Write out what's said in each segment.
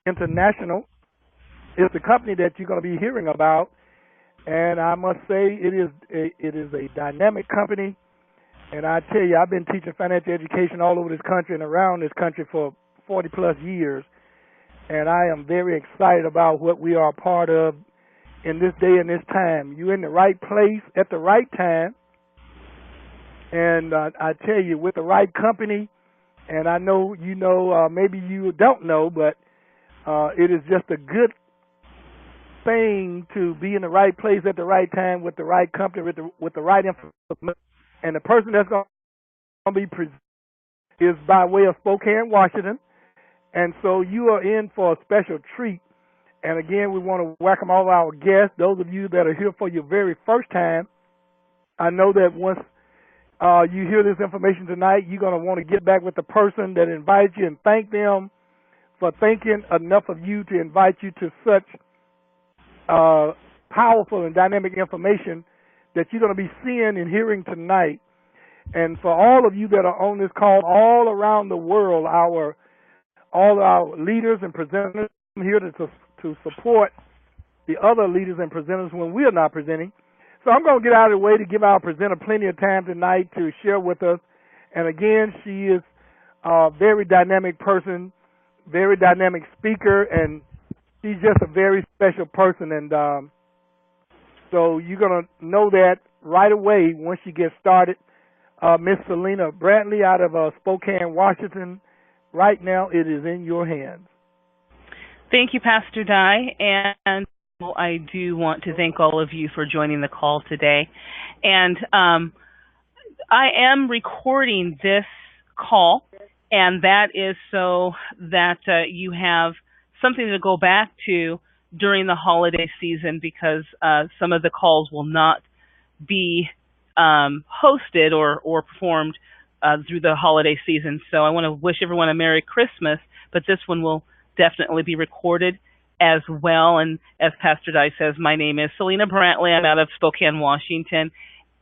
International is the company that you're going to be hearing about, and I must say it is a dynamic company. And I tell you, I've been teaching financial education all over this country and around this country for 40 plus years, and I am very excited about what we are a part of in this day and this time. You're in the right place at the right time, and I tell you, with the right company. And I know you know, maybe you don't know, but it is just a good thing to be in the right place at the right time with the right company, with the right information. And the person that's going to be presented is by way of Spokane, Washington. And so you are in for a special treat. And again, we want to welcome all of our guests, those of you that are here for your very first time. I know that once you hear this information tonight, you're going to want to get back with the person that invited you and thank them for thinking enough of you to invite you to such powerful and dynamic information that you're going to be seeing and hearing tonight. And for all of you that are on this call all around the world, all our leaders and presenters here to support the other leaders and presenters when we are not presenting. So I'm going to get out of the way to give our presenter plenty of time tonight to share with us. And again, she is a very dynamic person, very dynamic speaker, and she's just a very special person. And so you're going to know that right away once you get started. Miss Selena Brantley out of Spokane, Washington. Right now, it is in your hands. Thank you, Pastor Dye, and I do want to thank all of you for joining the call today. And I am recording this call, and that is so that you have something to go back to during the holiday season, because some of the calls will not be hosted or performed through the holiday season. So I want to wish everyone a Merry Christmas, but this one will definitely be recorded as well. And as Pastor Dye says, my name is Selena Brantley. I'm out of Spokane, Washington.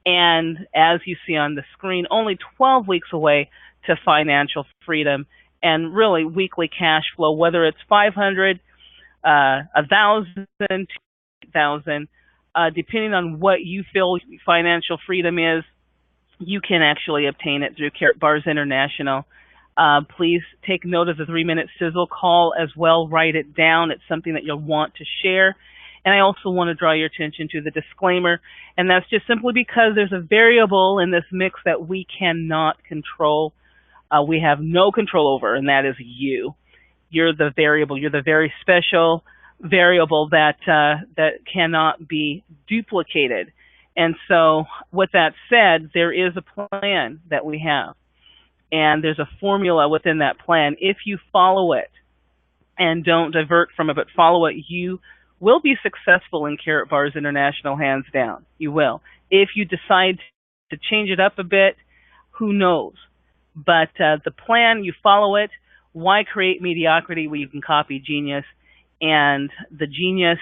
And as you see on the screen, only 12 weeks away to financial freedom and really weekly cash flow, whether it's 500, 1,000, 2,000, depending on what you feel financial freedom is, you can actually obtain it through Karatbars International. Please take note of the 3-minute sizzle call as well. Write it down. It's something that you'll want to share. And I also want to draw your attention to the disclaimer, and that's just simply because there's a variable in this mix that we cannot control. We have no control over, and that is you. You're the variable. You're the very special variable that cannot be duplicated. And so with that said, there is a plan that we have. And there's a formula within that plan. If you follow it and don't divert from it, but follow it, you will be successful in Karatbars International, hands down. You will. If you decide to change it up a bit, who knows? But the plan, you follow it. Why create mediocrity when you can copy genius? And the genius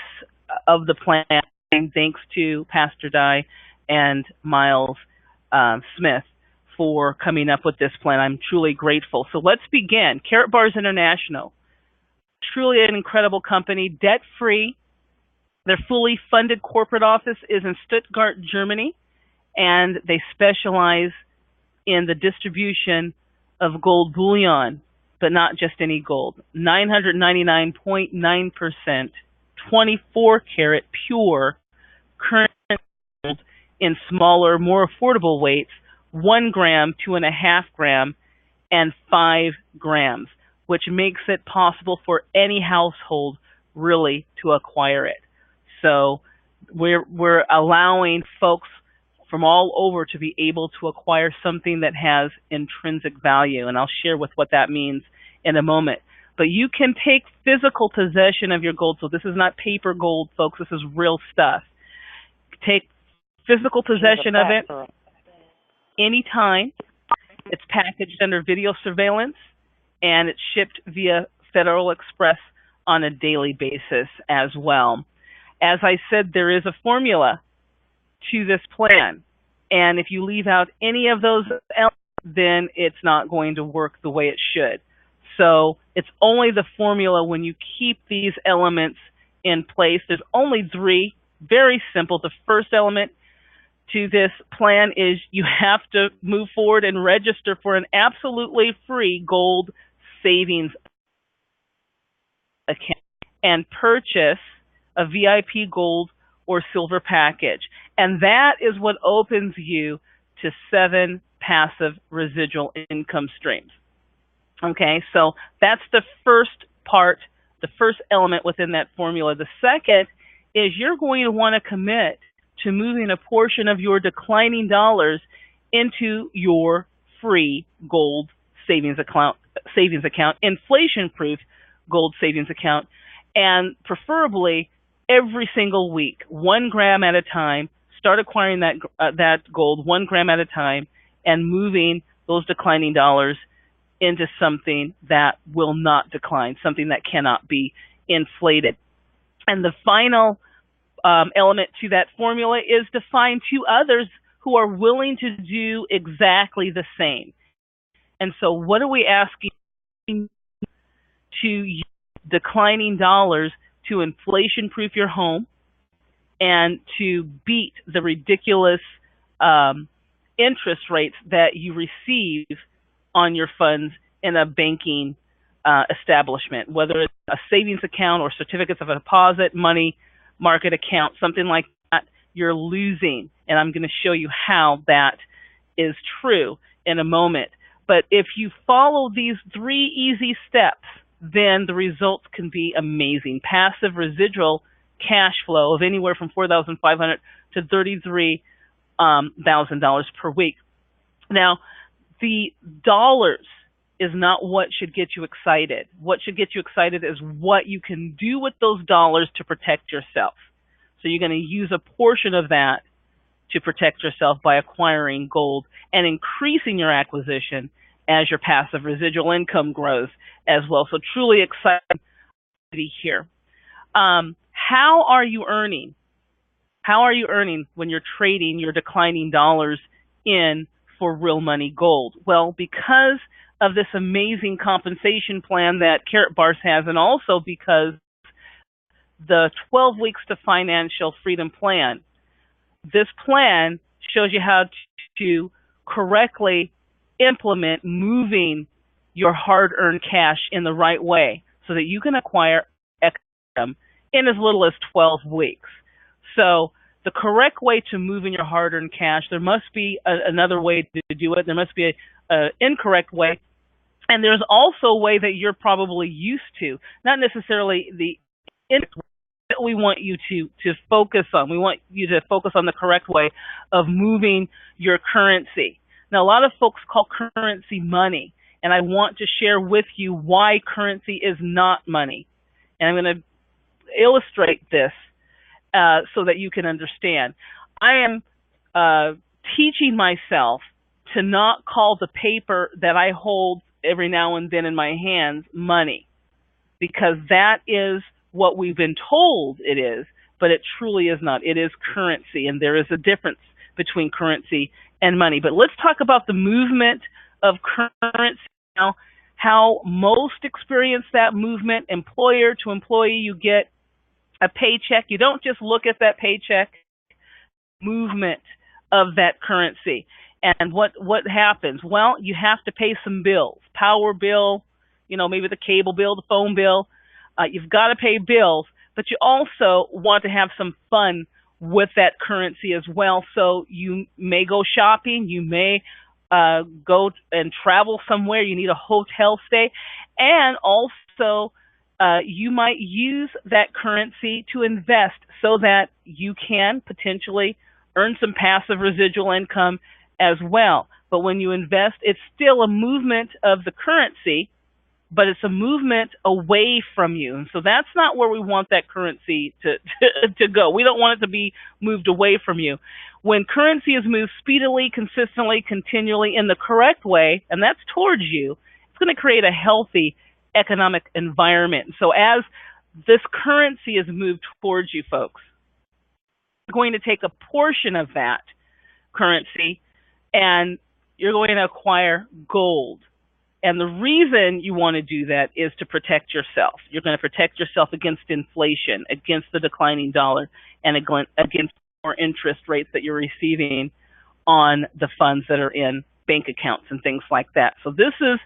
of the plan, thanks to Pastor Dye and Miles Smith, for coming up with this plan. I'm truly grateful. So let's begin. Karatbars International, truly an incredible company, debt-free. Their fully funded corporate office is in Stuttgart, Germany, and they specialize in the distribution of gold bullion, but not just any gold. 999.9%, 24-karat pure current gold in smaller, more affordable weights, 1 gram, 2.5 gram, and 5 grams, which makes it possible for any household really to acquire it. So we're allowing folks from all over to be able to acquire something that has intrinsic value, and I'll share with what that means in a moment. But you can take physical possession of your gold. So this is not paper gold, folks. This is real stuff. Take physical possession of it anytime. It's packaged under video surveillance, and it's shipped via Federal Express on a daily basis as well. As I said, there is a formula to this plan, and if you leave out any of those elements, then it's not going to work the way it should. So it's only the formula when you keep these elements in place. There's only three, very simple. The first element to this plan is you have to move forward and register for an absolutely free gold savings account and purchase a VIP gold or silver package. And that is what opens you to 7 passive residual income streams. Okay, so that's the first part, the first element within that formula. The second is you're going to want to commit to moving a portion of your declining dollars into your free gold savings account, inflation-proof gold savings account, and preferably every single week, 1 gram at a time. Start acquiring that gold 1 gram at a time and moving those declining dollars into something that will not decline, something that cannot be inflated. And the final element to that formula is to find 2 others who are willing to do exactly the same. And so what are we asking? To use declining dollars to inflation-proof your home and to beat the ridiculous interest rates that you receive on your funds in a banking establishment, whether it's a savings account or certificates of deposit, money market account, something like that, you're losing. And I'm going to show you how that is true in a moment. But if you follow these 3 easy steps, then the results can be amazing. Passive residual cash flow of anywhere from $4,500 to $33,000 per week. Now, the dollars is not what should get you excited. What should get you excited is what you can do with those dollars to protect yourself. So you're going to use a portion of that to protect yourself by acquiring gold and increasing your acquisition as your passive residual income grows as well. So truly exciting here. How are you earning? How are you earning when you're trading your declining dollars in for real money gold? Well, because of this amazing compensation plan that Karatbars has, and also because the 12 Weeks to Financial Freedom plan, this plan shows you how to correctly implement moving your hard-earned cash in the right way so that you can acquire income in as little as 12 weeks. So the correct way to move in your hard-earned cash, there must be another way to do it. There must be an incorrect way. And there's also a way that you're probably used to, not necessarily the incorrect way that we want you to focus on. We want you to focus on the correct way of moving your currency. Now, a lot of folks call currency money, and I want to share with you why currency is not money. And I'm going to illustrate this so that you can understand. I am teaching myself to not call the paper that I hold every now and then in my hands money, because that is what we've been told it is, but it truly is not. It is currency, and there is a difference between currency and money. But let's talk about the movement of currency now, how most experience that movement, employer to employee. You get a paycheck. You don't just look at that paycheck, movement of that currency. And what happens? Well, you have to pay some bills, power bill, maybe the cable bill, the phone bill. You've got to pay bills, but you also want to have some fun with that currency as well. So you may go shopping, you may go and travel somewhere, you need a hotel stay, and also you might use that currency to invest so that you can potentially earn some passive residual income as well. But when you invest, it's still a movement of the currency, but it's a movement away from you. And so that's not where we want that currency to go. We don't want it to be moved away from you. When currency is moved speedily, consistently, continually in the correct way, and that's towards you, it's going to create a healthy economic environment. So as this currency is moved towards you, folks, you're going to take a portion of that currency and you're going to acquire gold. And the reason you want to do that is to protect yourself. You're going to protect yourself against inflation, against the declining dollar, and against more interest rates that you're receiving on the funds that are in bank accounts and things like that. So this is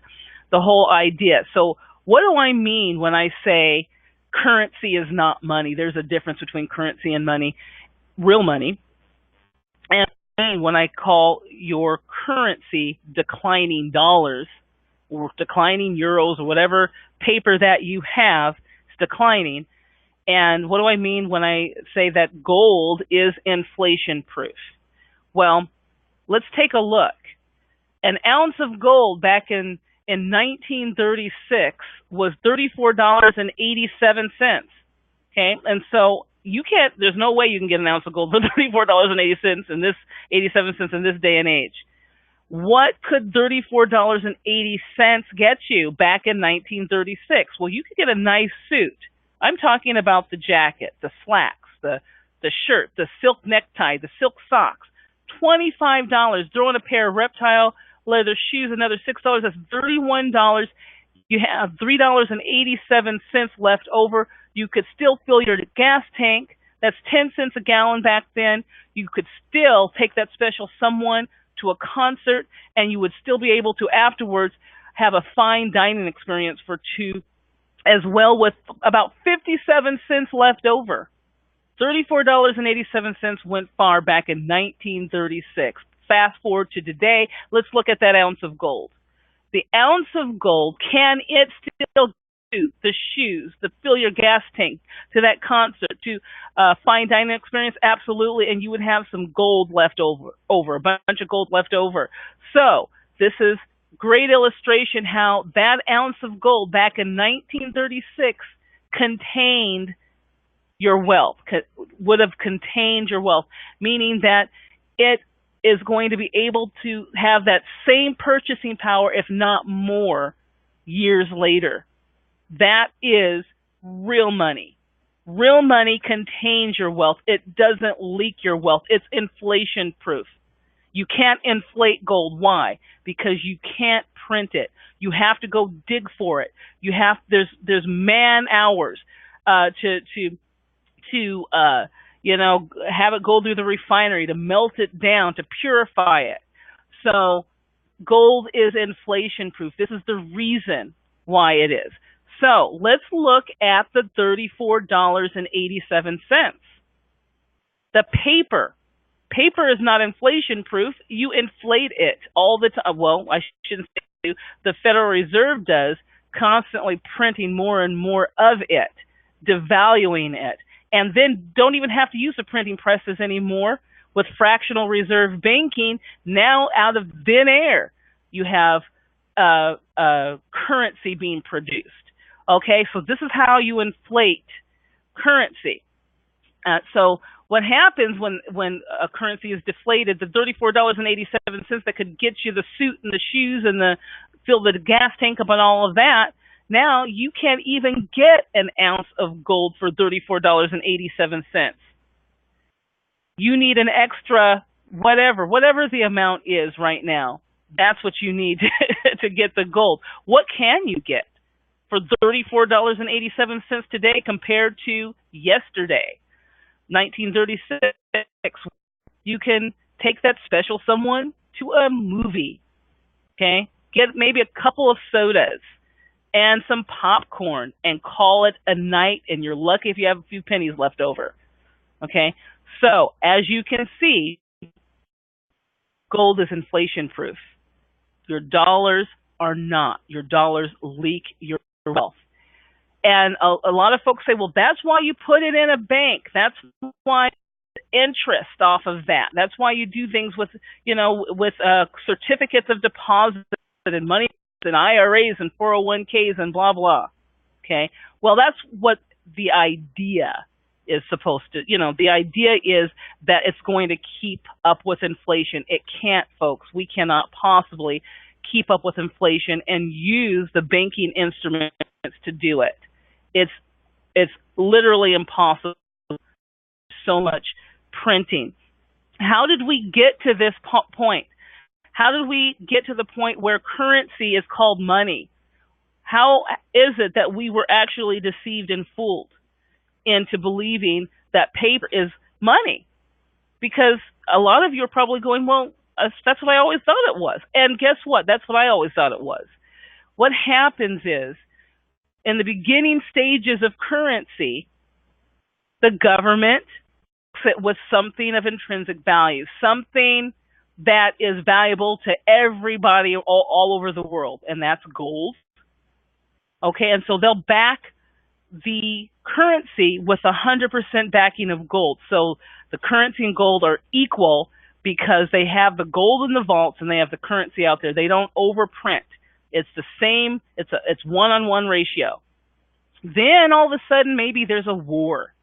the whole idea. So what do I mean when I say currency is not money? There's a difference between currency and money, real money. And when I call your currency declining dollars or declining euros or whatever paper that you have, it's declining. And what do I mean when I say that gold is inflation proof? Well, let's take a look. An ounce of gold back in 1936 was $34.87. Okay, and so there's no way you can get an ounce of gold for $34.80 in this 87 cents in this day and age. What could $34.80 get you back in 1936? Well, you could get a nice suit. I'm talking about the jacket, the slacks, the shirt, the silk necktie, the silk socks. $25. Throw in a pair of reptile leather shoes, another $6. That's $31. You have $3.87 left over. You could still fill your gas tank. That's 10 cents a gallon back then. You could still take that special someone to a concert, and you would still be able to afterwards have a fine dining experience for two as well, with about 57 cents left over. $34.87 went far back in 1936. Fast forward to today, let's look at that ounce of gold. The ounce of gold, can it still do the shoes, to fill your gas tank, to that concert, to fine dining experience? Absolutely, and you would have some gold left over, a bunch of gold left over. So this is great illustration how that ounce of gold back in 1936 contained your wealth, would have contained your wealth, meaning that it is going to be able to have that same purchasing power, if not more, years later. That is real money. Real money contains your wealth. It doesn't leak your wealth. It's inflation proof. You can't inflate gold. Why? Because you can't print it. You have to go dig for it. There's man hours to have it go through the refinery, to melt it down, to purify it. So gold is inflation proof. This is the reason why it is. So let's look at the $34.87. The paper. Paper is not inflation proof. You inflate it all the time. Well, I shouldn't say the Federal Reserve does, constantly printing more and more of it, devaluing it. And then don't even have to use the printing presses anymore. With fractional reserve banking, now out of thin air, you have currency being produced. Okay, so this is how you inflate currency. So what happens when a currency is deflated, the $34.87 that could get you the suit and the shoes and fill the gas tank up and all of that, now you can't even get an ounce of gold for $34.87. You need an extra whatever the amount is right now. That's what you need to get the gold. What can you get for $34.87 today compared to yesterday, 1936? You can take that special someone to a movie, okay? Get maybe a couple of sodas and some popcorn and call it a night, and you're lucky if you have a few pennies left over, okay? So, as you can see, gold is inflation proof. Your dollars are not. Your dollars leak your wealth. And a lot of folks say, well, that's why you put it in a bank. That's why interest off of that. That's why you do things with certificates of deposit and money and IRAs and 401ks and blah, blah. Okay. Well, that's what the idea is supposed to, the idea is that it's going to keep up with inflation. It can't, folks. We cannot possibly keep up with inflation and use the banking instruments to do it. It's literally impossible. So much printing. How did we get to this point? How did we get to the point where currency is called money? How is it that we were actually deceived and fooled into believing that paper is money? Because a lot of you are probably going, well, that's what I always thought it was. And guess what? That's what I always thought it was. What happens is, in the beginning stages of currency, the government looks at with something of intrinsic value, something that is valuable to everybody all over the world, and that's gold. Okay, and so they'll back the currency with 100% backing of gold. So the currency and gold are equal because they have the gold in the vaults and they have the currency out there. They don't overprint. It's the same. It's one-on-one ratio. Then all of a sudden, maybe there's a war,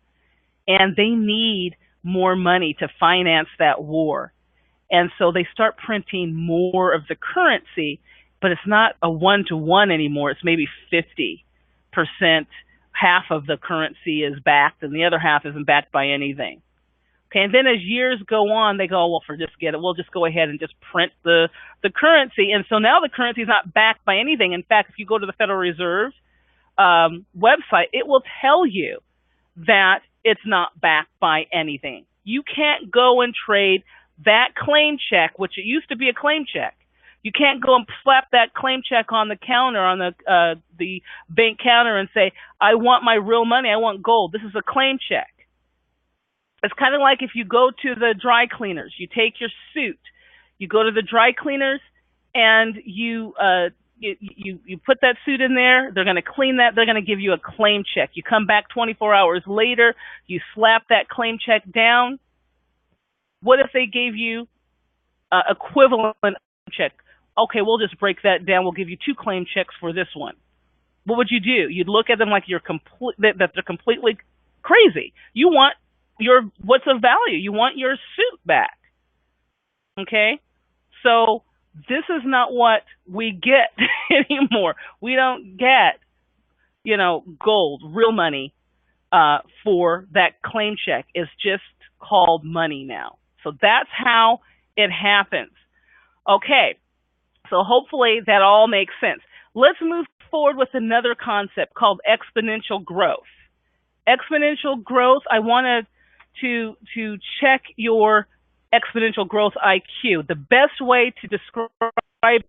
and they need more money to finance that war. And so they start printing more of the currency, but it's not a one-to-one anymore. It's maybe 50%. Half of the currency is backed, and the other half isn't backed by anything. Okay, and then as years go on, they go, well, we'll just go ahead and just print the currency. And so now the currency is not backed by anything. In fact, if you go to the Federal Reserve website, it will tell you that it's not backed by anything. You can't go and trade that claim check, which it used to be a claim check. You can't go and slap that claim check on the counter, on the bank counter, and say, I want my real money, I want gold. This is a claim check. It's kind of like if you go to the dry cleaners. You take your suit, you go to the dry cleaners, and you put that suit in there. They're going to clean that. They're going to give you a claim check. You come back 24 hours later, you slap that claim check down. What if they gave you equivalent check? Okay, we'll just break that down. We'll give you 2 claim checks for this one. What would you do? You'd look at them like that they're completely crazy. You want what's of value? You want your suit back. Okay? So this is not what we get anymore. We don't get, gold, real money, for that claim check. It's just called money now. So that's how it happens. Okay. So hopefully that all makes sense. Let's move forward with another concept called exponential growth. Exponential growth, I wanted to check your exponential growth IQ. The best way to describe,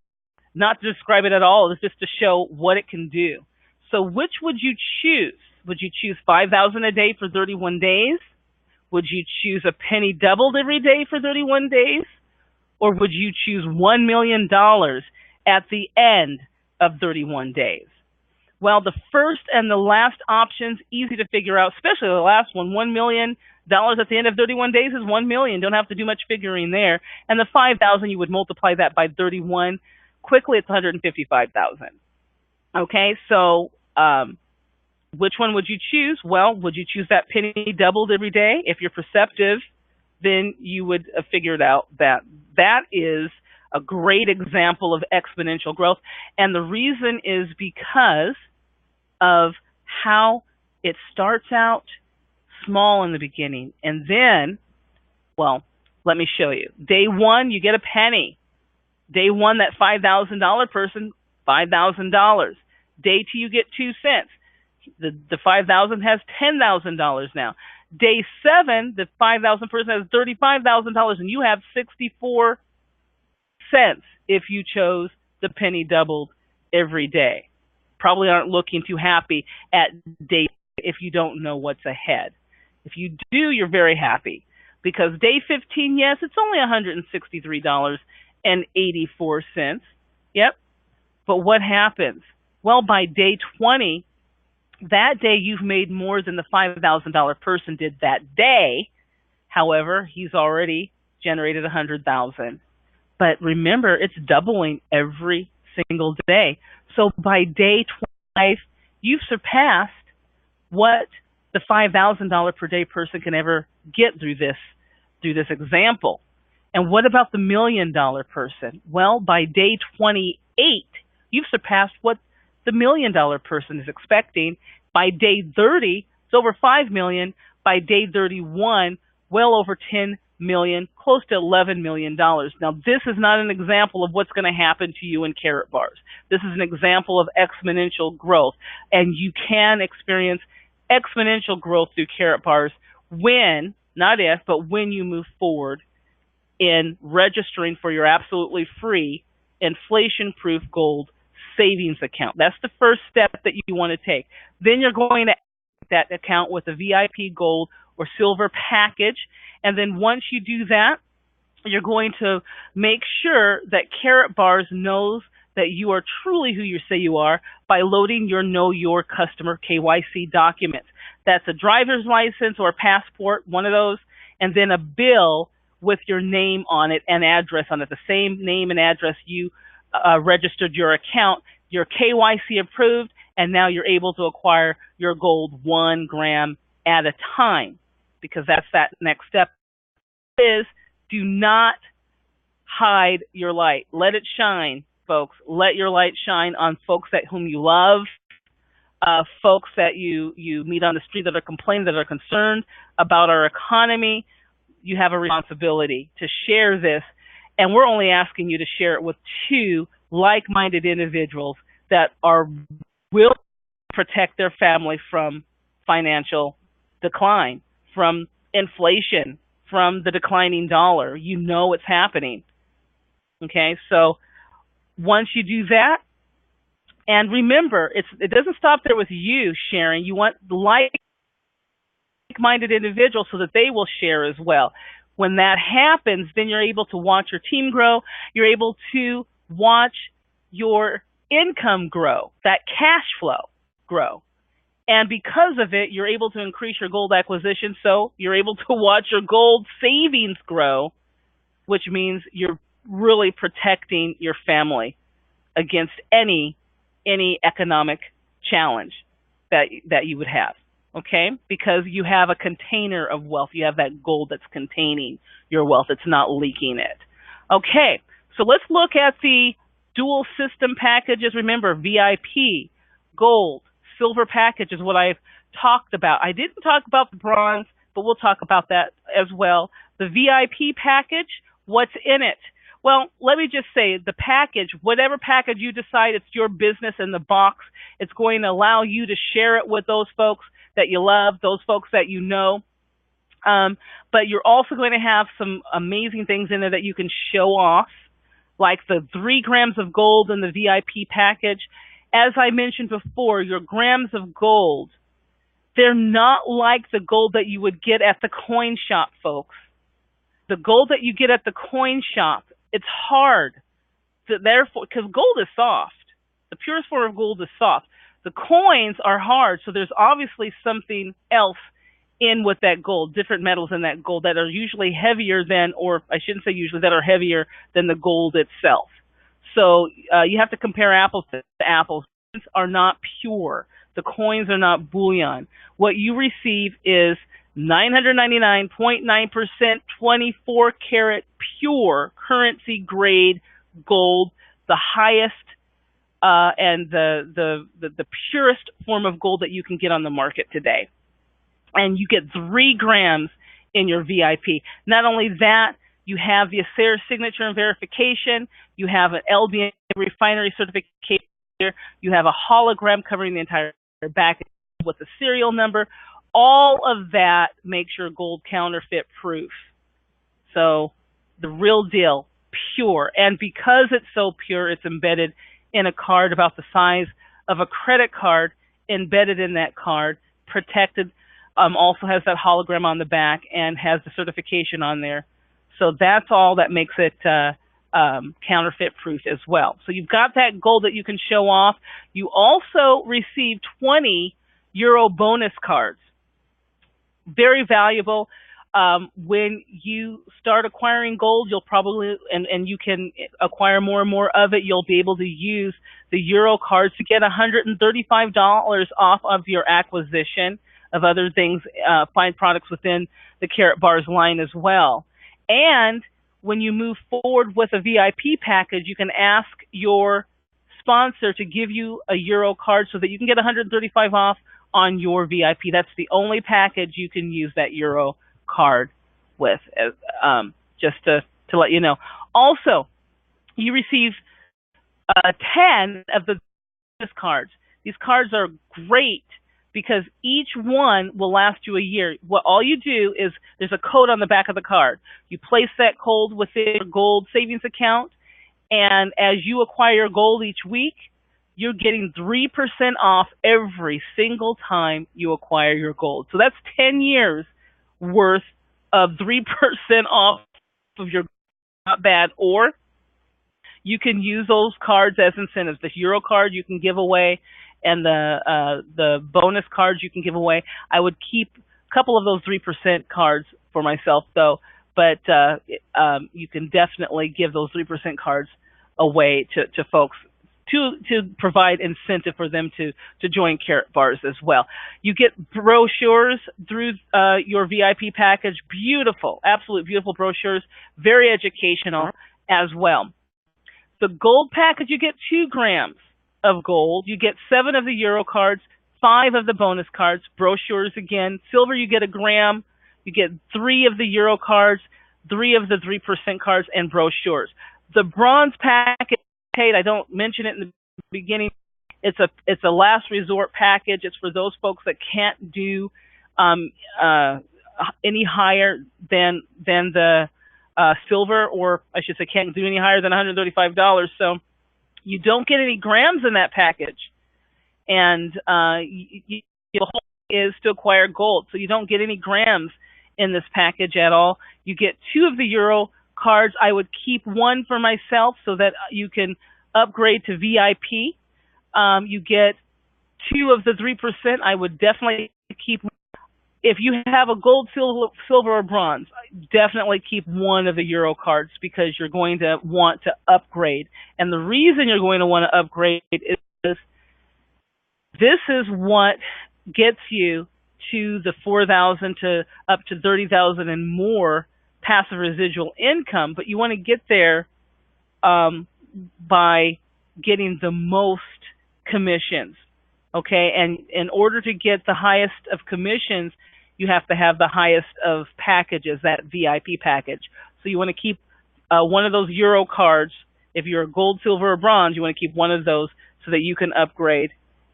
not to describe it at all, is just to show what it can do. So which would you choose? Would you choose 5,000 a day for 31 days? Would you choose a penny doubled every day for 31 days? Or would you choose $1 million at the end of 31 days? Well, the first and the last options, easy to figure out, especially the last one. $1 million at the end of 31 days is $1 million. Don't have to do much figuring there. And the 5,000, you would multiply that by 31. Quickly, it's 155,000. Okay, so which one would you choose? Well, would you choose that penny doubled every day? If you're perceptive, then you would have figured out that that is a great example of exponential growth. And the reason is because of how it starts out small in the beginning. And then, well, let me show you. Day one, you get a penny. Day one, that $5,000 person, $5,000. Day two, you get 2 cents. The 5,000 has $10,000 now. Day 7, the 5,000 person has $35,000, and you have 64 cents if you chose the penny doubled every day. Probably aren't looking too happy at day if you don't know what's ahead. If you do, you're very happy because day 15, yes, it's only $163.84. Yep. But what happens? Well, by day 20, that day you've made more than the $5,000 person did that day. However, he's already generated $100,000. But remember, it's doubling every single day. So by day 25, you've surpassed what the $5,000 per day person can ever get through this example. And what about the $1 million person? Well, by day 28, you've surpassed what the $1 million person is expecting. By day 30, it's over $5 million. By day 31, well over $10 million, close to $11 million. Now, this is not an example of what's going to happen to you in Karatbars. This is an example of exponential growth, and you can experience exponential growth through Karatbars when, not if, but when you move forward in registering for your absolutely free inflation-proof gold savings account. That's the first step that you want to take. Then you're going to add that account with a VIP gold or silver package. And then once you do that, you're going to make sure that Karatbars knows that you are truly who you say you are by loading your Know Your Customer KYC documents. That's a driver's license or passport, one of those, and then a bill with your name on it and address on it, the same name and address you registered your account. Your KYC approved, and now you're able to acquire your gold 1 gram at a time, because that's that next step is do not hide your light. Let it shine, folks. Let your light shine on folks that whom you love, folks that you meet on the street that are complaining, that are concerned about our economy. You have a responsibility to share this, and we're only asking you to share it with 2 like-minded individuals that will protect their family from financial decline, from inflation, from the declining dollar. You know it's happening. Okay, so once you do that, and remember, it doesn't stop there with you sharing. You want like-minded individuals so that they will share as well. When that happens, then you're able to watch your team grow. You're able to watch your income grow, that cash flow grow. And because of it, you're able to increase your gold acquisition, so you're able to watch your gold savings grow, which means you're really protecting your family against any economic challenge that you would have. Okay, because you have a container of wealth. You have that gold that's containing your wealth. It's not leaking it. Okay, so let's look at the dual system packages. Remember, VIP, gold, silver package is what I've talked about. I didn't talk about the bronze, but we'll talk about that as well. The VIP package, what's in it? Well, let me just say the package, whatever package you decide, it's your business in the box. It's going to allow you to share it with those folks that you love, those folks that you know. But you're also going to have some amazing things in there that you can show off, like the 3 grams of gold in the VIP package. As I mentioned before, your grams of gold, they're not like the gold that you would get at the coin shop, folks. The gold that you get at the coin shop, it's hard. Therefore, because gold is soft. The purest form of gold is soft. The coins are hard, so there's obviously something else in with that gold, different metals in that gold that are usually heavier than, or I shouldn't say usually, that are heavier than the gold itself. So you have to compare apples to apples. Coins are not pure. The coins are not bullion. What you receive is 999.9% 24 karat pure currency grade gold, the highest and the purest form of gold that you can get on the market today. And you get 3 grams in your VIP. Not only that, you have the ASER signature and verification. You have an LBN refinery certification. You have a hologram covering the entire back with the serial number. All of that makes your gold counterfeit proof. So the real deal, pure. And because it's so pure, it's embedded in a card about the size of a credit card, embedded in that card, protected, also has that hologram on the back and has the certification on there. So that's all that makes it counterfeit proof as well. So you've got that gold that you can show off. You also receive 20 euro bonus cards. Very valuable. When you start acquiring gold, you'll probably, and you can acquire more and more of it, you'll be able to use the Euro cards to get $135 off of your acquisition of other things, fine products within the Karatbars line as well. And when you move forward with a VIP package, you can ask your sponsor to give you a Euro card so that you can get $135 off on your VIP. That's the only package you can use that Euro card with, just to let you know. Also, you receive 10 of the bonus cards. These cards are great because each one will last you a year. What all you do is there's a code on the back of the card. You place that code within your gold savings account, and as you acquire gold each week, you're getting 3% off every single time you acquire your gold. So that's 10 years worth of 3% off of your gold. Not bad. Or you can use those cards as incentives. The Euro card you can give away, and the bonus cards you can give away. I would keep a couple of those 3% cards for myself, though. But you can definitely give those 3% cards away to folks to provide incentive for them to join Karatbars as well. You get brochures through your VIP package. Beautiful, absolutely beautiful brochures. Very educational as well. The gold package, you get 2 grams of gold. You get 7 of the Euro cards, 5 of the bonus cards, brochures again. Silver, you get 1 gram. You get 3 of the Euro cards, 3 of the 3% cards, and brochures. The bronze package, I don't mention it in the beginning. It's a last resort package. It's for those folks that can't do any higher than the silver, or I should say can't do any higher than $135. So you don't get any grams in that package, and the whole is to acquire gold. So you don't get any grams in this package at all. You get 2 of the Euro cards. I would keep 1 for myself so that you can upgrade to VIP. You get 2 of the 3%. I would definitely keep. If you have a gold, silver, or bronze, definitely keep 1 of the Euro cards because you're going to want to upgrade. And the reason you're going to want to upgrade is this is what gets you to the 4,000 to up to 30,000 and more passive residual income. But you want to get there by getting the most commissions. Okay, and in order to get the highest of commissions, you have to have the highest of packages, that VIP package. So you want to keep 1 of those Euro cards. If you're a gold, silver, or bronze, you want to keep 1 of those so that you can upgrade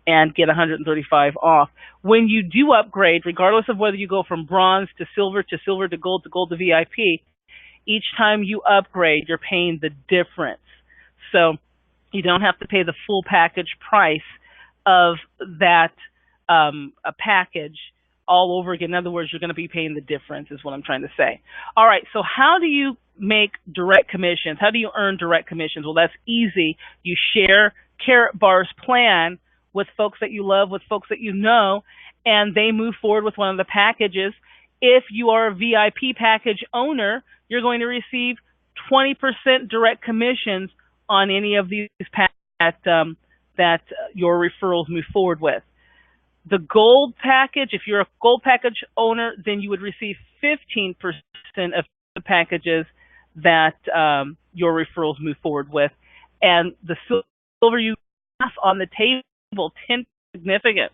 and get 135 off. When you do upgrade, regardless of whether you go from bronze to silver to gold to VIP, each time you upgrade, you're paying the difference. So you don't have to pay the full package price of that a package all over again. In other words, you're going to be paying the difference is what I'm trying to say. All right, so how do you make direct commissions? How do you earn direct commissions? Well, that's easy. You share Karatbars plan with folks that you love, with folks that you know, and they move forward with one of the packages. If you are a VIP package owner, you're going to receive 20% direct commissions on any of these packages that your referrals move forward with. The gold package, if you're a gold package owner, then you would receive 15% of the packages that your referrals move forward with. And the silver you have on the table, 10% significant.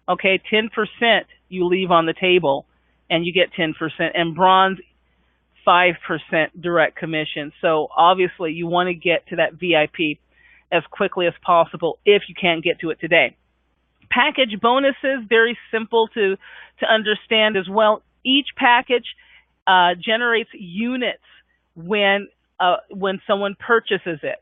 Okay, 10% you leave on the table and you get 10%. And bronze, 5% direct commission. So obviously you want to get to that VIP as quickly as possible if you can't get to it today. Package bonuses, very simple to understand as well. Each package generates units when someone purchases it.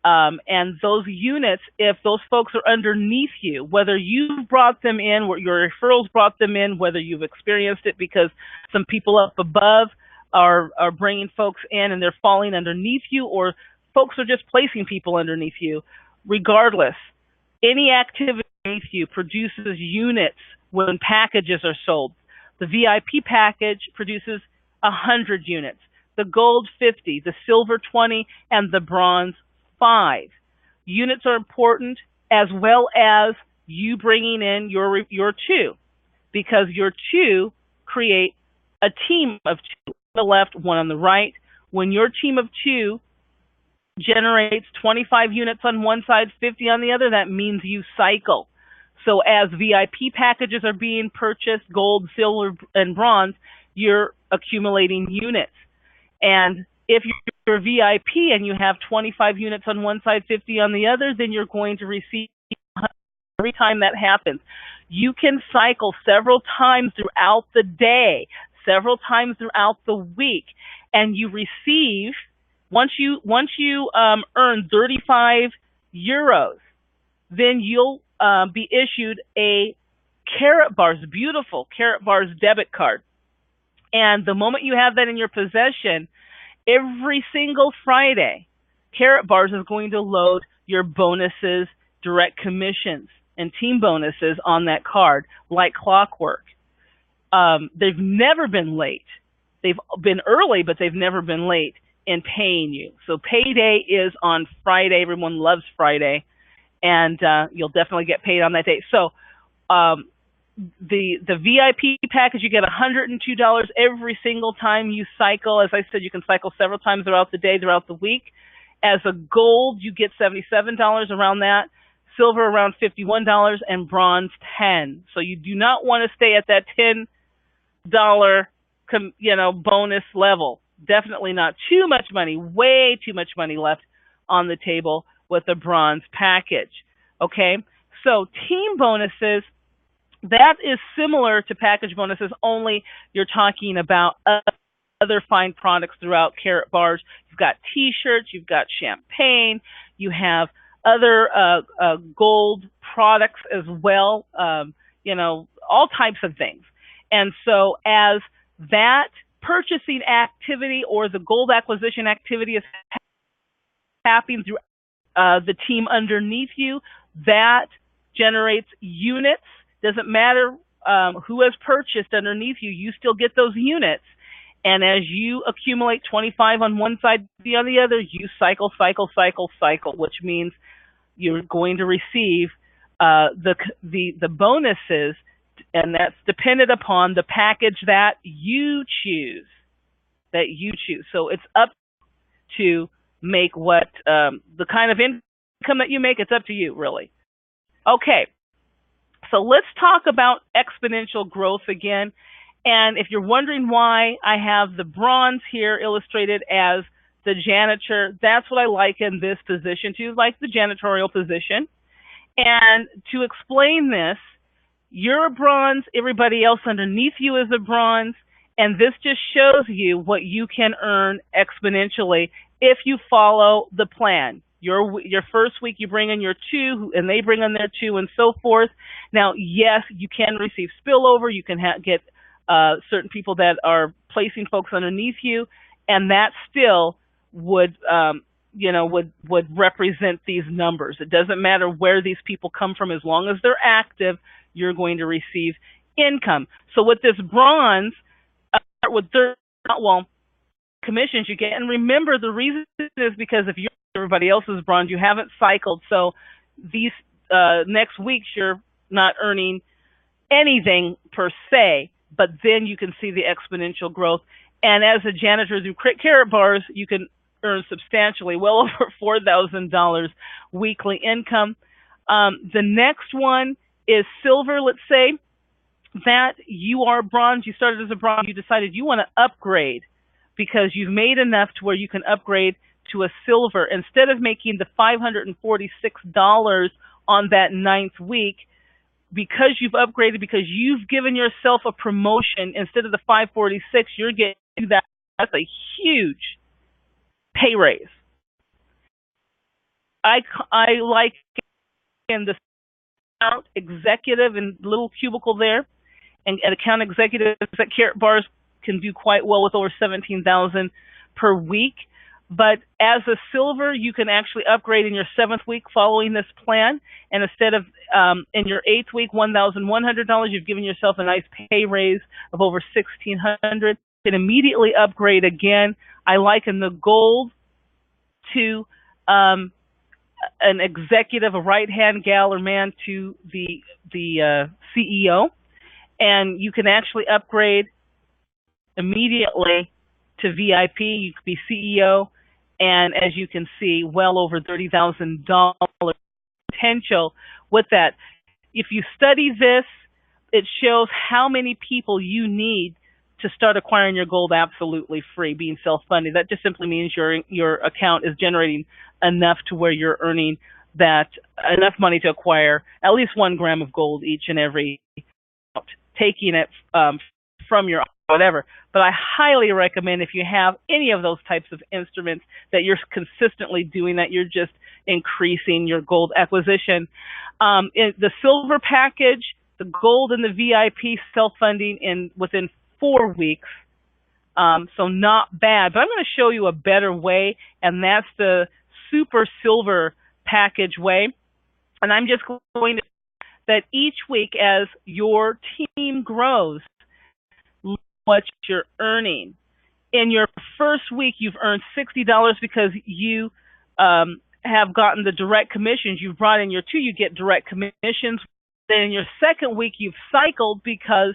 And those units, if those folks are underneath you, whether you've brought them in, or your referrals brought them in, whether you've experienced it because some people up above are bringing folks in and they're falling underneath you, or folks are just placing people underneath you, regardless, any activity underneath you produces units when packages are sold. The VIP package produces 100 units, the gold 50, the silver 20, and the bronze 5. Units are important, as well as you bringing in your 2, because your 2 create a team of 2 on the left, 1 on the right. When your team of 2 generates 25 units on one side, 50 on the other, that means you cycle. So as VIP packages are being purchased, gold, silver, and bronze, you're accumulating units. And if you're a VIP and you have 25 units on one side, 50 on the other, then you're going to receive every time that happens. You can cycle several times throughout the day, several times throughout the week, and you receive, once you earn 35 euros, then you'll be issued a Karatbars, beautiful Karatbars debit card. And the moment you have that in your possession, every single Friday, Karatbars is going to load your bonuses, direct commissions, and team bonuses on that card like clockwork. They've never been late. They've been early, but they've never been late in paying you. So payday is on Friday. Everyone loves Friday, and you'll definitely get paid on that day. So the VIP package, you get $102 every single time you cycle. As I said, you can cycle several times throughout the day, throughout the week. As a gold, you get $77 around that. Silver around $51, and bronze $10. So you do not want to stay at that $10 bonus level. Definitely not. Too much money, way too much money left on the table with the bronze package. Okay, so team bonuses, that is similar to package bonuses, only you're talking about other fine products throughout Karatbars. You've got T-shirts, you've got champagne, you have other gold products as well, all types of things. And so as that purchasing activity or the gold acquisition activity is happening through the team underneath you, that generates units. Doesn't matter who has purchased underneath you, you still get those units. And as you accumulate 25 on one side, on the other, you cycle, which means you're going to receive the bonuses, and that's dependent upon the package that you choose. So it's up to make what the kind of income that you make. It's up to you, really. Okay, so let's talk about exponential growth again. And if you're wondering why I have the bronze here illustrated as the janitor, that's what I liken this position to, like the janitorial position. And to explain this, you're a bronze, everybody else underneath you is a bronze, and this just shows you what you can earn exponentially if you follow the plan. Your first week you bring in your 2, and they bring in their 2, and so forth. Now, yes, you can receive spillover. You can get certain people that are placing folks underneath you, and that still would represent these numbers. It doesn't matter where these people come from. As long as they're active, you're going to receive income. So with this bronze, with commissions you get, and remember the reason is because if you're everybody else's bronze, you haven't cycled. So these next weeks you're not earning anything per se, but then you can see the exponential growth. And as a janitor through Karatbars, you can earn substantially, well over $4,000 weekly income. The next one is silver. Let's say that you are bronze, you started as a bronze, you decided you want to upgrade because you've made enough to where you can upgrade to a silver. Instead of making the $546 on that 9th week, because you've upgraded, because you've given yourself a promotion, instead of the $546, you're getting that. That's a huge pay raise. I like in the account executive and little cubicle there, and account executives at Karatbars can do quite well with over $17,000 per week. But as a silver, you can actually upgrade in your 7th week following this plan. And instead of in your 8th week, $1,100, you've given yourself a nice pay raise of over $1,600. You can immediately upgrade again. I liken the gold to an executive, a right-hand gal or man to the CEO. And you can actually upgrade immediately to VIP. You could be CEO. And as you can see, well over $30,000 potential with that. if you study this, it shows how many people you need to start acquiring your gold absolutely free, being self-funded. That just simply means your account is generating enough to where you're earning that enough money to acquire at least 1 gram of gold each and every account, taking it from your whatever. But I highly recommend, if you have any of those types of instruments, that you're consistently doing that. You're just increasing your gold acquisition. In the silver package, the gold and the VIP self-funding within 4 weeks. So not bad. But I'm going to show you a better way, and that's the super silver package way. And I'm just going to that each week as your team grows, what you're earning. In your first week, you've earned $60 because you have gotten the direct commissions. You've brought in your 2, you get direct commissions. Then in your second week, you've cycled because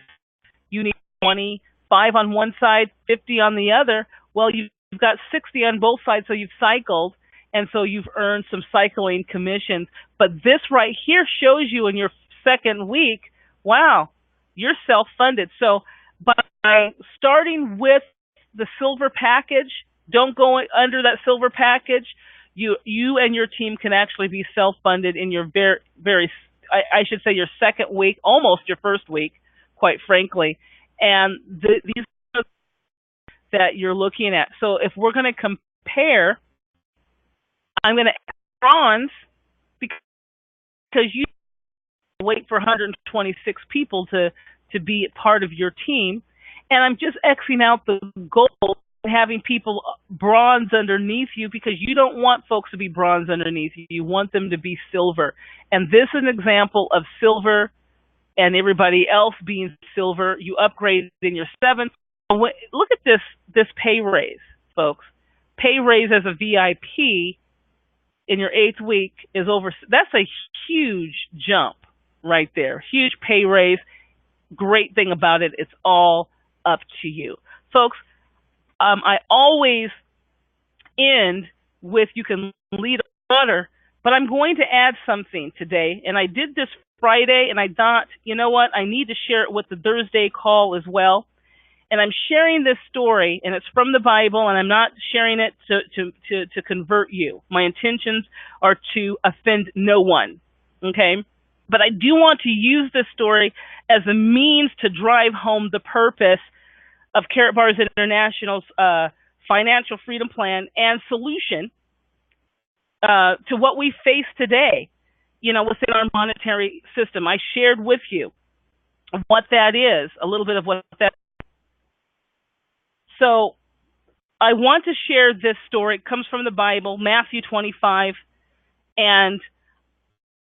you need 25 on one side, 50 on the other. Well, you've got 60 on both sides, so you've cycled, and so you've earned some cycling commissions. But this right here shows you in your second week, wow, you're self-funded. So by starting with the silver package, don't go under that silver package. You and your team can actually be self-funded in your I should say your second week, almost your first week, quite frankly. And these are that you're looking at. So if we're going to compare, I'm going to add bronze because you wait for 126 people to be part of your team. And I'm just Xing out the gold and having people bronze underneath you because you don't want folks to be bronze underneath you. You want them to be silver. And this is an example of silver and everybody else being silver. You upgrade in your 7th. Look at this pay raise, folks. Pay raise as a VIP in your 8th week is over. That's a huge jump right there. Huge pay raise. Great thing about it, it's all up to you. Folks, I always end with you can lead a rudder, but I'm going to add something today. And I did this Friday, and I thought, you know what, I need to share it with the Thursday call as well. And I'm sharing this story, and it's from the Bible, and I'm not sharing it to convert you. My intentions are to offend no one, okay? But I do want to use this story as a means to drive home the purpose of Karatbars International's financial freedom plan and solution to what we face today, within our monetary system. I shared with you what that is, a little bit of what that is. So I want to share this story. It comes from the Bible, Matthew 25, and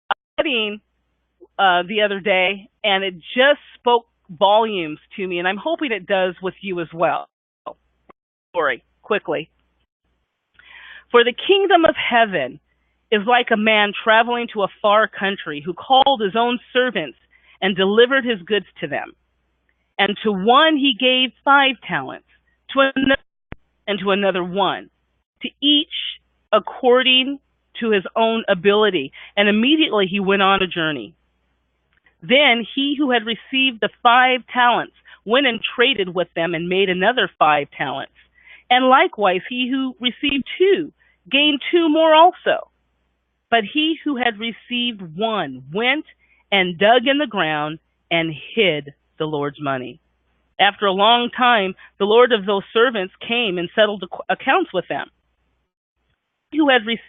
I was studying the other day, and it just spoke volumes to me, and I'm hoping it does with you as well. Story, quickly. For the kingdom of heaven is like a man traveling to a far country who called his own servants and delivered his goods to them. And to one he gave 5 talents, to another, and to another 1, to each according to his own ability. And immediately he went on a journey. Then he who had received the 5 talents went and traded with them and made another 5 talents. And likewise he who received 2 gained 2 more also. But he who had received 1 went and dug in the ground and hid the Lord's money. After a long time, the Lord of those servants came and settled accounts with them. He who had received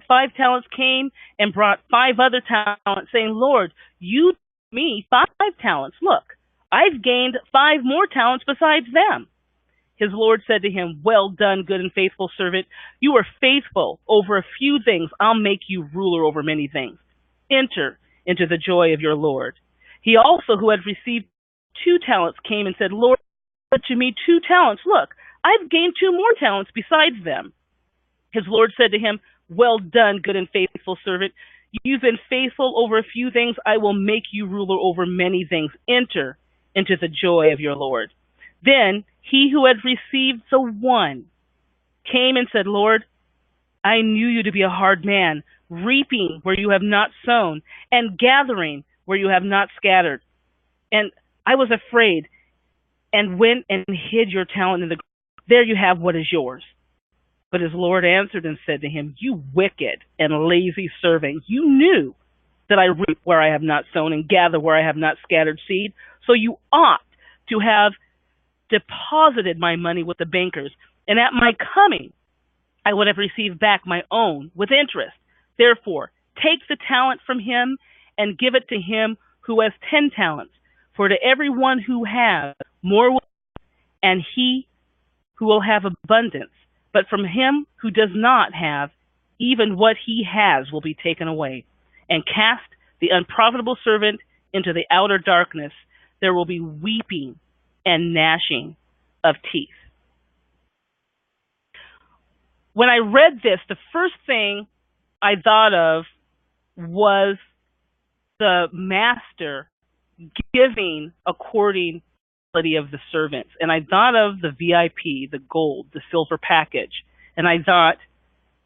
5 talents came and brought 5 other talents, saying, Lord, you gave me 5 talents. Look, I've gained 5 more talents besides them. His Lord said to him, well done, good and faithful servant. You are faithful over a few things. I'll make you ruler over many things. Enter into the joy of your Lord. He also, who had received 2 talents, came and said, Lord, to me 2 talents. Look, I've gained 2 more talents besides them. His Lord said to him, well done, good and faithful servant. You've been faithful over a few things. I will make you ruler over many things. Enter into the joy of your Lord. Then he who had received the 1 came and said, Lord, I knew you to be a hard man, reaping where you have not sown, and gathering where you have not scattered. And I was afraid and went and hid your talent in the ground. There you have what is yours. But his Lord answered and said to him, You wicked and lazy servant, you knew that I reap where I have not sown and gather where I have not scattered seed. So you ought to have deposited my money with the bankers, and at my coming I would have received back my own with interest. Therefore, take the talent from him and give it to him who has 10 talents. For to everyone who has, more will, and he who will have abundance. But from him who does not have, even what he has will be taken away. And cast the unprofitable servant into the outer darkness. There will be weeping and gnashing of teeth. When I read this, the first thing I thought of was the master giving according to the ability of the servants. And I thought of the VIP, the gold, the silver package. And I thought,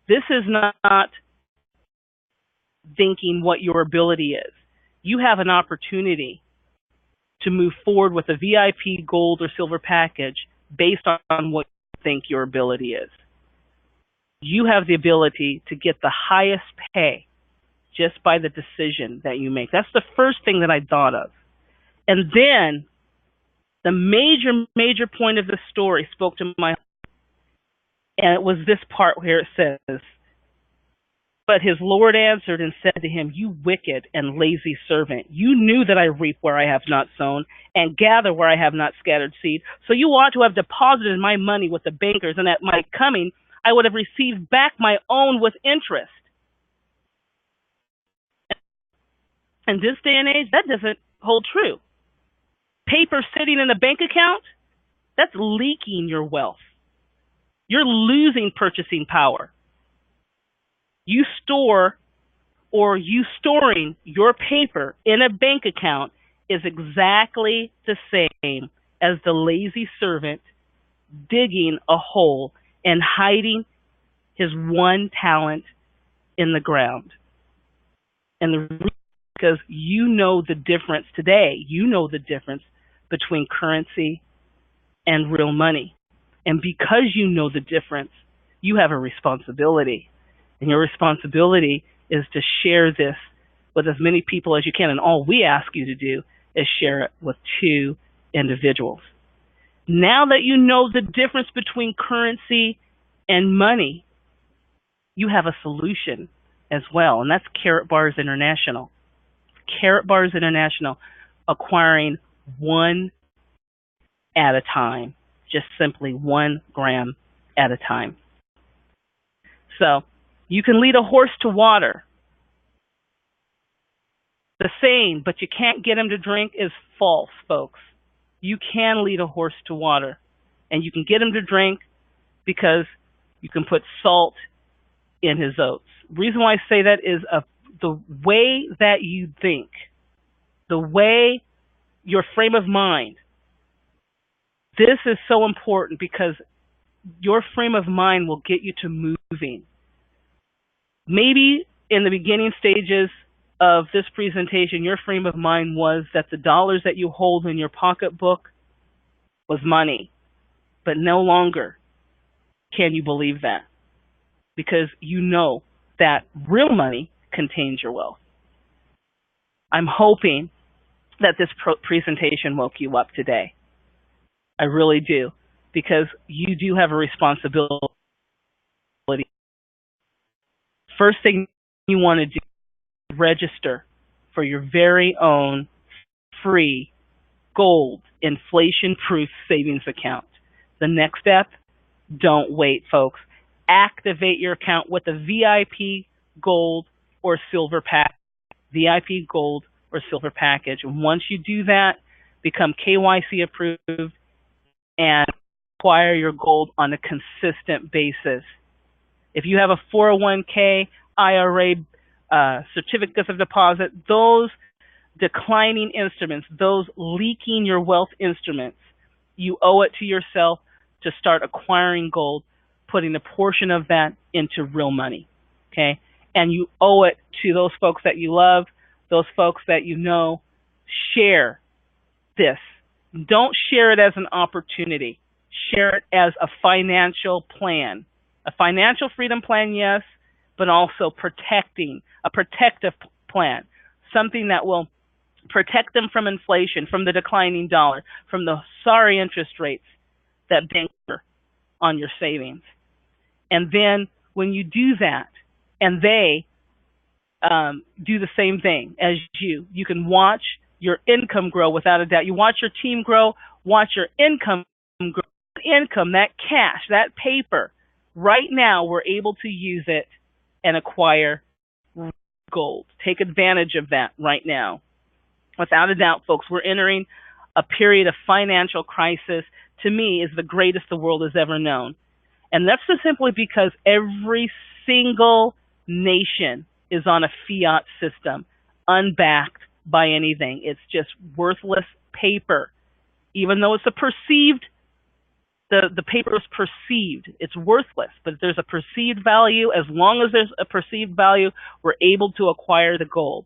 this is not thinking what your ability is. You have an opportunity to move forward with a VIP, gold, or silver package based on what you think your ability is. You have the ability to get the highest pay just by the decision that you make. That's the first thing that I thought of. And then the major point of the story spoke to my heart. And it was this part where it says, But his Lord answered and said to him, You wicked and lazy servant, you knew that I reap where I have not sown and gather where I have not scattered seed. So you ought to have deposited my money with the bankers, and at my coming I would have received back my own with interest. In this day and age, that doesn't hold true. Paper sitting in a bank account, that's leaking your wealth. You're losing purchasing power. You storing your paper in a bank account is exactly the same as the lazy servant digging a hole and hiding his one talent in the ground. And the reason is because you know the difference today. You know the difference between currency and real money. And because you know the difference, you have a responsibility. And your responsibility is to share this with as many people as you can. And all we ask you to do is share it with 2 individuals. Now that you know the difference between currency and money, you have a solution as well. And that's Karatbars International. Karatbars International, acquiring 1 at a time. Just simply 1 gram at a time. So, you can lead a horse to water. The saying, but you can't get him to drink, is false, folks. You can lead a horse to water. And you can get him to drink because you can put salt in his oats. The reason why I say that is the way that you think, the way your frame of mind. This is so important because your frame of mind will get you to moving. Maybe in the beginning stages of this presentation, your frame of mind was that the dollars that you hold in your pocketbook was money. But no longer can you believe that, because you know that real money contains your wealth. I'm hoping that this presentation woke you up today. I really do, because you do have a responsibility. First thing you want to do is register for your very own free gold inflation-proof savings account. The next step, don't wait, folks. Activate your account with a VIP gold or silver package. VIP gold or silver package. And once you do that, become KYC approved and acquire your gold on a consistent basis. If you have a 401k, IRA, certificates of deposit, those declining instruments, those leaking your wealth instruments, you owe it to yourself to start acquiring gold, putting a portion of that into real money, okay? and you owe it to those folks that you love, those folks that you know. Share this. Don't share it as an opportunity. Share it as a financial plan. A financial freedom plan, yes, but also a protective plan. Something that will protect them from inflation, from the declining dollar, from the sorry interest rates that bank on your savings. And then when you do that, and they do the same thing as you can watch your income grow without a doubt. You watch your team grow, watch your income grow. Income, that cash, that paper, right now we're able to use it and acquire gold. Take advantage of that right now. Without a doubt, folks, we're entering a period of financial crisis. To me, is the greatest the world has ever known. And that's just simply because every single nation is on a fiat system, unbacked by anything. It's just worthless paper. Even though it's the paper is perceived, it's worthless, but there's a perceived value. As long as there's a perceived value, we're able to acquire the gold.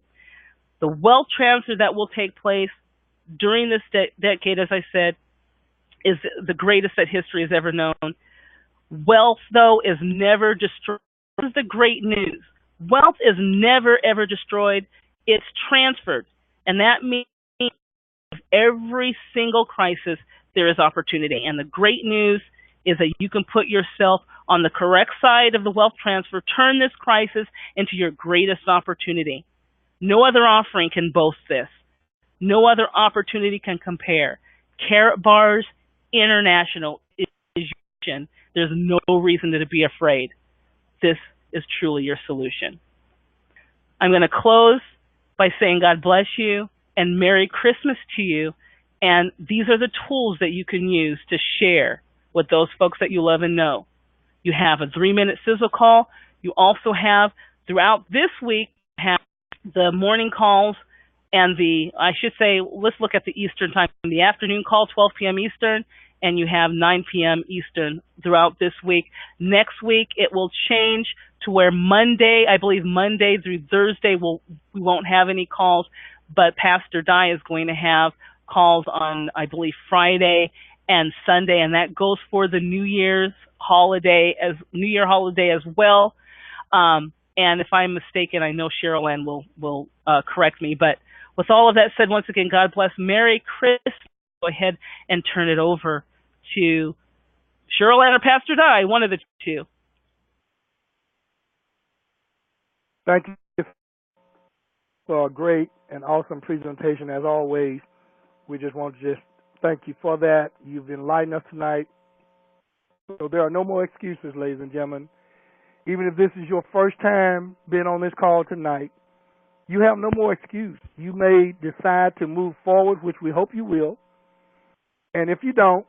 The wealth transfer that will take place during this decade, as I said, is the greatest that history has ever known. Wealth, though, is never destroyed. This is the great news. Wealth is never, ever destroyed. It's transferred. And that means every single crisis, there is opportunity. And the great news is that you can put yourself on the correct side of the wealth transfer, turn this crisis into your greatest opportunity. No other offering can boast this. No other opportunity can compare. Karatbars International is your solution. There's no reason to be afraid. This is truly your solution. I'm going to close by saying God bless you and Merry Christmas to you. And these are the tools that you can use to share with those folks that you love and know. You have a 3-minute sizzle call. You also have, throughout this week, have the morning calls and let's look at the Eastern time, the afternoon call, 12 p.m. Eastern, and you have 9 p.m. Eastern throughout this week. Next week, it will change to where Monday through Thursday, we won't have any calls, but Pastor Di is going to have calls on, I believe, Friday and Sunday, and that goes for the New Year holiday as well. And if I'm mistaken, I know Cheryl Ann will correct me. But with all of that said, once again, God bless. Merry Christmas. Go ahead and turn it over to Cheryl Ann or Pastor Di, one of the two. Thank you for a great and awesome presentation, as always. We just want to thank you for that. You've enlightened us tonight. So there are no more excuses, ladies and gentlemen. Even if this is your first time being on this call tonight, you have no more excuse. You may decide to move forward, which we hope you will. And if you don't,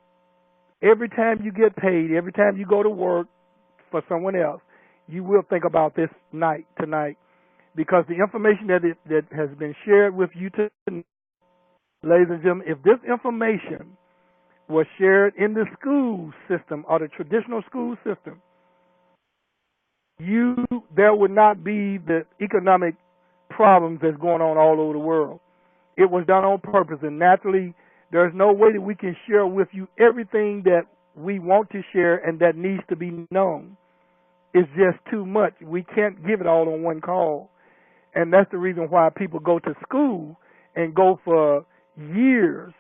every time you get paid, every time you go to work for someone else, you will think about this tonight, because the information that has been shared with you tonight, ladies and gentlemen, if this information was shared in the school system or the traditional school system, there would not be the economic problems that's going on all over the world. It was done on purpose, and naturally, there's no way that we can share with you everything that we want to share and that needs to be known. It's just too much. We can't give it all on one call. And that's the reason why people go to school and go for years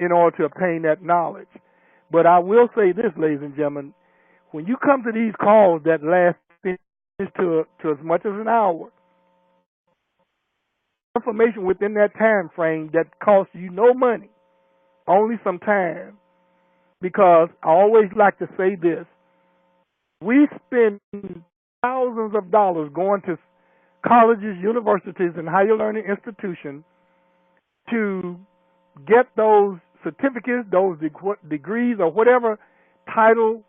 in order to obtain that knowledge. But I will say this, ladies and gentlemen, when you come to these calls that last to as much as an hour, information within that time frame that costs you no money, only some time, because I always like to say this: we spend thousands of dollars going to colleges, universities, and higher learning institutions to get those certificates, those degrees, or whatever title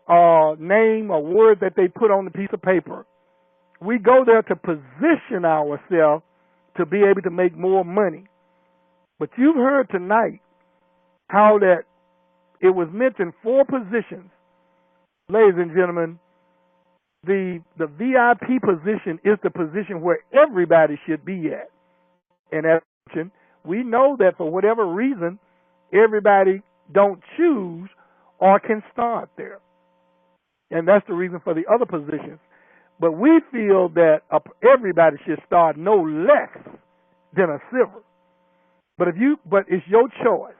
or name or word that they put on the piece of paper. We go there to position ourselves to be able to make more money. But you've heard tonight how that it was mentioned 4 positions. Ladies and gentlemen, the VIP position is the position where everybody should be at. And as mentioned, we know that for whatever reason, everybody don't choose or can start there. And that's the reason for the other positions. But we feel that everybody should start no less than a silver. But it's your choice.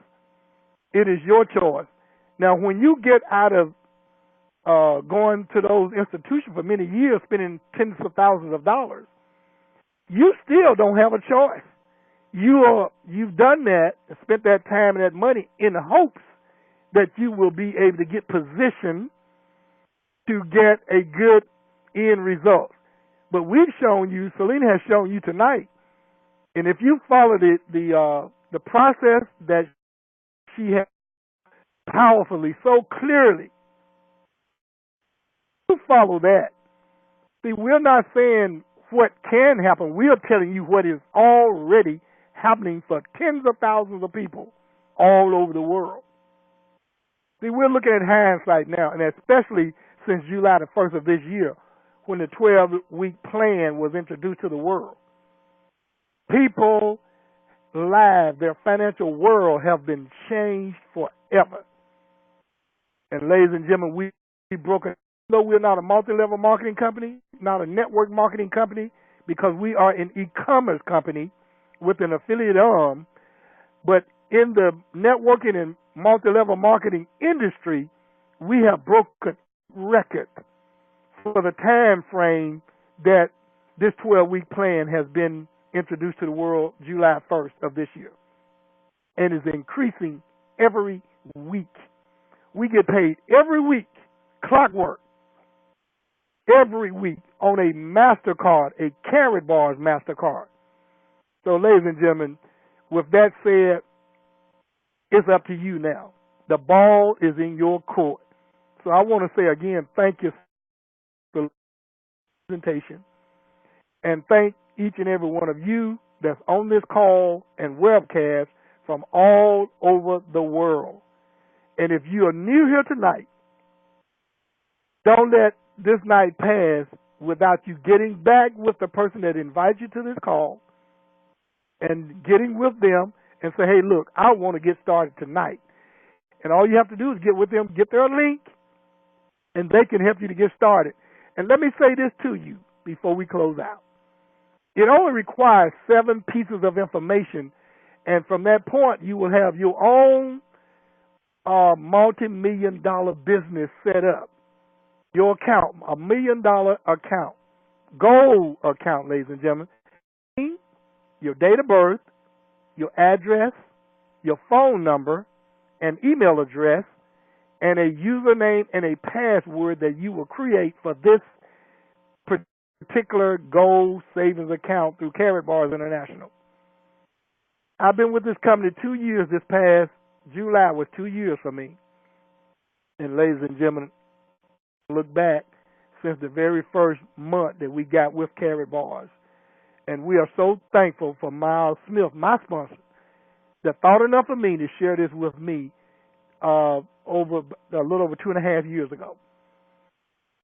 It is your choice. Now, when you get out of going to those institutions for many years, spending tens of thousands of dollars, you still don't have a choice. You've done that, spent that time and that money in the hopes that you will be able to get positioned to get a good end result. But we've shown you, Selena has shown you tonight, and if you follow the process that she has powerfully, so clearly, you follow that. See, we're not saying what can happen. We are telling you what is already happening for tens of thousands of people all over the world. See, we're looking at hindsight now, and especially since July the 1st of this year, when the 12-week plan was introduced to the world. People's lives, their financial world have been changed forever. And ladies and gentlemen, we broke it. Though we're not a multi-level marketing company, not a network marketing company, because we are an e-commerce company with an affiliate arm, but in the networking and multi-level marketing industry, we have broken record for the time frame that this 12-week plan has been introduced to the world July 1st of this year, and is increasing every week. We get paid every week, clockwork, every week on a MasterCard, a Karatbars MasterCard. So, ladies and gentlemen, with that said, it's up to you now. The ball is in your court. So I want to say again, thank you for the presentation, and thank each and every one of you that's on this call and webcast from all over the world. And if you are new here tonight, don't let this night pass without you getting back with the person that invited you to this call and getting with them and say, hey, look, I want to get started tonight. And all you have to do is get with them, get their link, and they can help you to get started. And let me say this to you before we close out. It only requires 7 pieces of information, and from that point, you will have your own multi-million-dollar business set up. Your account, $1 million account, gold account, ladies and gentlemen. Your date of birth, your address, your phone number, an email address, and a username and a password that you will create for this particular gold savings account through Karatbars International. I've been with this company 2 years. This past July was 2 years for me. And ladies and gentlemen, look back since the very first month that we got with Karatbars. And we are so thankful for Miles Smith, my sponsor, that thought enough of me to share this with me over a little over 2.5 years ago.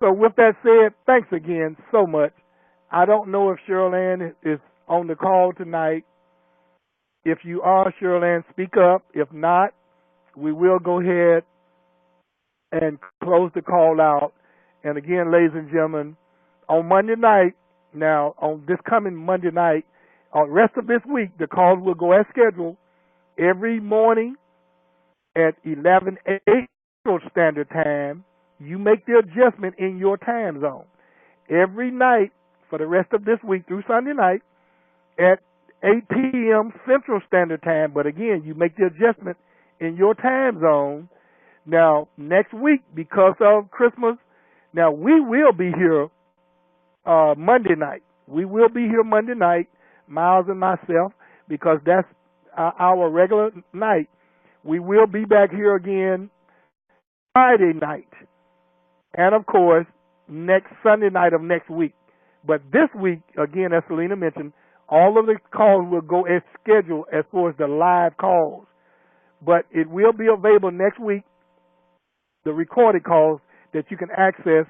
So with that said, thanks again so much. I don't know if Cheryl Ann is on the call tonight. If you are, Cheryl Ann, speak up. If not, we will go ahead and close the call out. And again, ladies and gentlemen, on Monday night, now on this coming Monday night, rest of this week, the calls will go as scheduled every morning at 11 Central Standard Time. You make the adjustment in your time zone. Every night for the rest of this week through Sunday night at 8 p.m. Central Standard Time. But again, you make the adjustment in your time zone. Now, next week, because of Christmas, now we will be here Monday night. We will be here Monday night, Miles and myself, because that's our regular night. We will be back here again Friday night. And, of course, next Sunday night of next week. But this week, again, as Selena mentioned, all of the calls will go as scheduled as far as the live calls. But it will be available next week, the recorded calls that you can access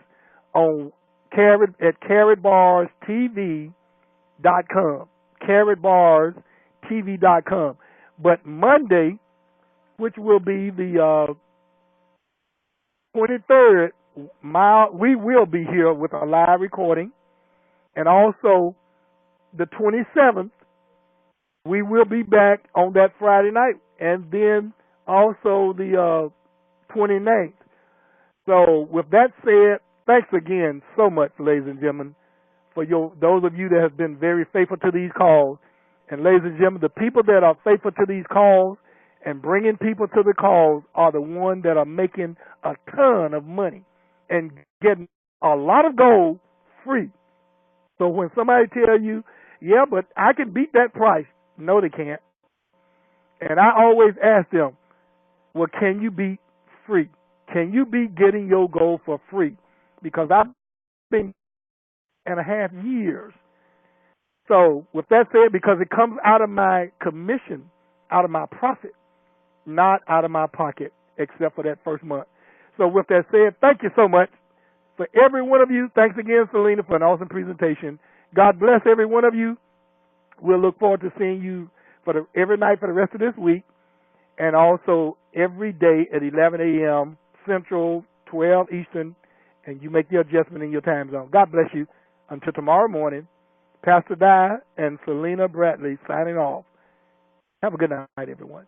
on at karatbarstv.com. karatbarstv.com. But Monday, which will be the 23rd, we will be here with a live recording. And also the 27th, we will be back on that Friday night. And then also the 29th. So with that said, thanks again so much, ladies and gentlemen, for those of you that have been very faithful to these calls. And ladies and gentlemen, the people that are faithful to these calls and bringing people to the calls are the ones that are making a ton of money and getting a lot of gold free. So when somebody tell you, yeah, but I can beat that price, no, they can't. And I always ask them, well, can you beat free? Can you beat getting your gold for free? Because I've been 2.5 years. So with that said, because it comes out of my commission, out of my profit, not out of my pocket, except for that first month. So with that said, thank you so much for every one of you. Thanks again, Selena, for an awesome presentation. God bless every one of you. We'll look forward to seeing you every night for the rest of this week, and also every day at 11 a.m. Central, 12 Eastern, and you make the adjustment in your time zone. God bless you. Until tomorrow morning, Pastor Di and Selena Bradley signing off. Have a good night, everyone.